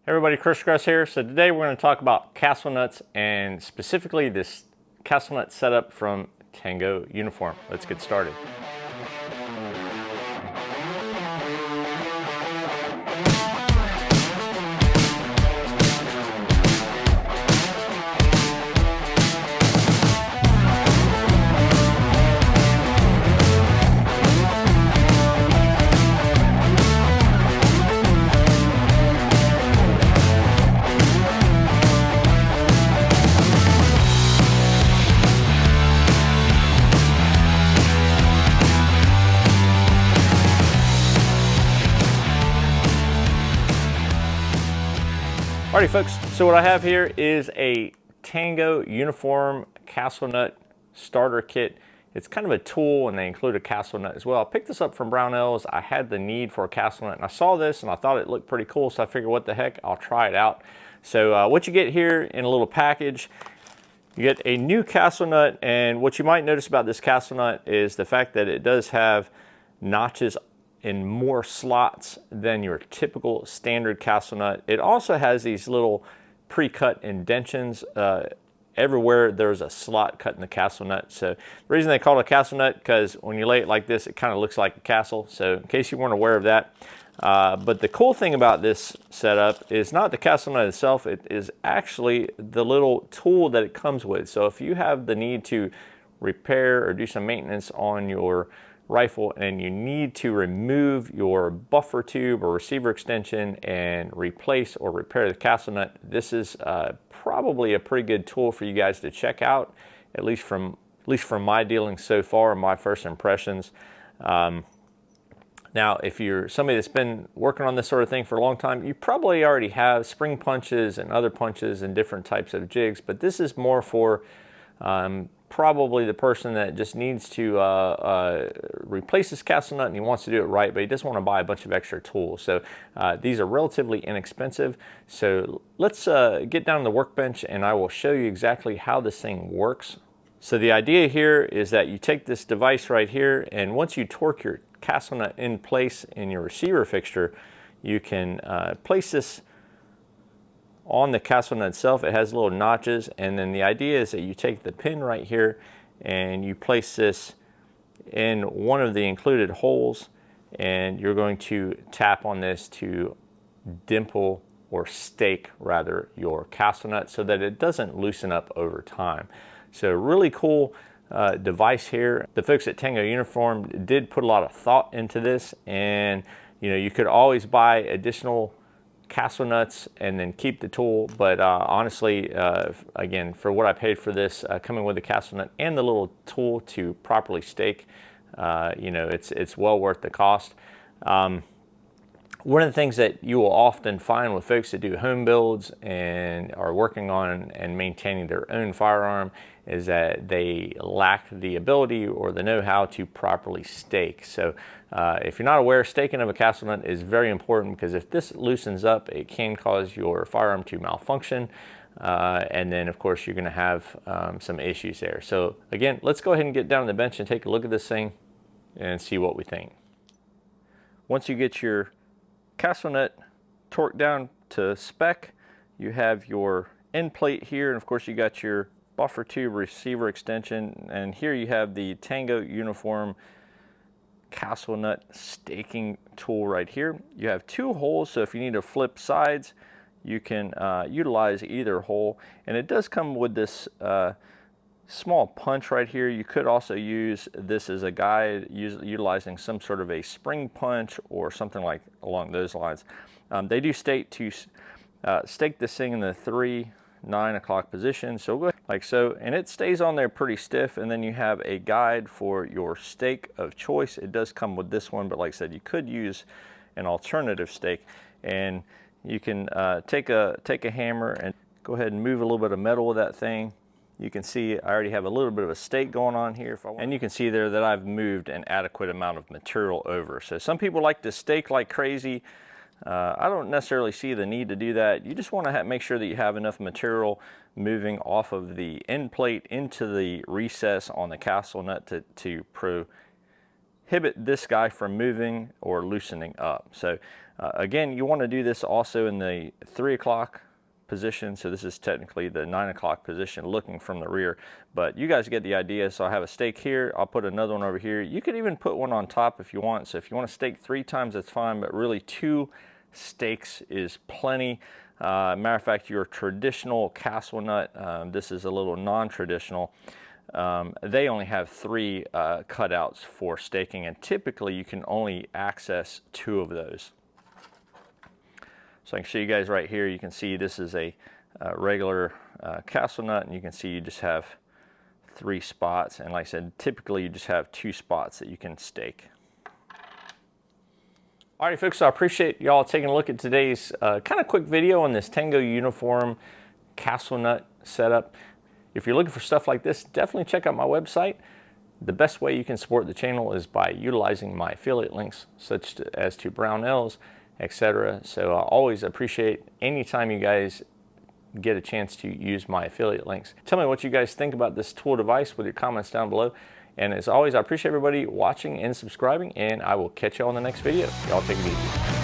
Hey everybody, Grest here. So today we're going to talk about castle nuts and specifically this castle nut setup from Tango Uniform. Let's get started. Alrighty folks, so what I have here is a Tango Uniform castle nut starter kit. It's kind of a tool and they include a castle nut as well. I picked this up from Brownells. I had the need for a castle nut and I saw this and I thought it looked pretty cool, so I figured what the heck, I'll try it out. So what you get here in a little package, you get a new castle nut, and what you might notice about this castle nut is the fact that it does have notches in more slots than your typical standard castle nut. It also has these little pre-cut indentions everywhere there's a slot cut in the castle nut. So the reason they call it a castle nut, because when you lay it like this, it kind of looks like a castle. So in case you weren't aware of that. But the cool thing about this setup is not the castle nut itself, it is actually the little tool that it comes with. So if you have the need to repair or do some maintenance on your rifle and you need to remove your buffer tube or receiver extension and replace or repair the castle nut, this is probably a pretty good tool for you guys to check out, at least from my dealings so far and my first impressions. Now, if you're somebody that's been working on this sort of thing for a long time, you probably already have spring punches and other punches and different types of jigs, but this is more for probably the person that just needs to replace his castle nut and he wants to do it right, but he doesn't want to buy a bunch of extra tools. So these are relatively inexpensive. So let's get down to the workbench and I will show you exactly how this thing works. So the idea here is that you take this device right here, and once you torque your castle nut in place in your receiver fixture, you can place this on the castle nut itself. It has little notches, and then the idea is that you take the pin right here and you place this in one of the included holes, and you're going to tap on this to dimple or stake rather your castle nut so that it doesn't loosen up over time. So really cool device here. The folks at Tango Uniform did put a lot of thought into this, and you could always buy additional castle nuts and then keep the tool, but honestly, again, for what I paid for this, coming with the castle nut and the little tool to properly stake, it's well worth the cost. One of the things that you will often find with folks that do home builds and are working on and maintaining their own firearm is that they lack the ability or the know-how to properly stake. So if you're not aware, staking of a castle nut is very important, because if this loosens up, it can cause your firearm to malfunction. And then of course you're going to have some issues there. So again, let's go ahead and get down on the bench and take a look at this thing and see what we think. Once you get your castle nut torqued down to spec, you have your end plate here, and of course you got your buffer tube receiver extension, and here you have the Tango Uniform castle nut staking tool right here. You have two holes, so if you need to flip sides, you can utilize either hole, and it does come with this small punch right here. You could also use this as a guide, utilizing some sort of a spring punch or something like along those lines. They do state to stake this thing in the 3-9 o'clock position, so go like so, and it stays on there pretty stiff, and then you have a guide for your stake of choice. It does come with this one, but like I said, you could use an alternative stake, and you can take a hammer and go ahead and move a little bit of metal with that thing. You can see I already have a little bit of a stake going on here, and you can see there that I've moved an adequate amount of material over. So some people like to stake like crazy. I don't necessarily see the need to do that. You just want to make sure that you have enough material moving off of the end plate into the recess on the castle nut to prohibit this guy from moving or loosening up. So Again, you want to do this also in the 3 o'clock position. So this is technically the 9 o'clock position looking from the rear, but you guys get the idea. So I have a stake here. I'll put another one over here. You could even put one on top if you want. So if you want to stake 3 times, that's fine, but really 2 stakes is plenty. Matter of fact, your traditional castle nut, this is a little non-traditional. They only have 3 cutouts for staking, and typically you can only access 2 of those. So I can show you guys right here. You can see this is a regular castle nut, and you can see you just have 3 spots. And like I said, typically you just have 2 spots that you can stake. All right, folks, so I appreciate y'all taking a look at today's kind of quick video on this Tango Uniform castle nut setup. If you're looking for stuff like this, definitely check out my website. The best way you can support the channel is by utilizing my affiliate links, such as to Brownells, etc. So I always appreciate anytime you guys get a chance to use my affiliate links. Tell me what you guys think about this tool device with your comments down below. And as always, I appreciate everybody watching and subscribing, and I will catch you on the next video. Y'all take it easy.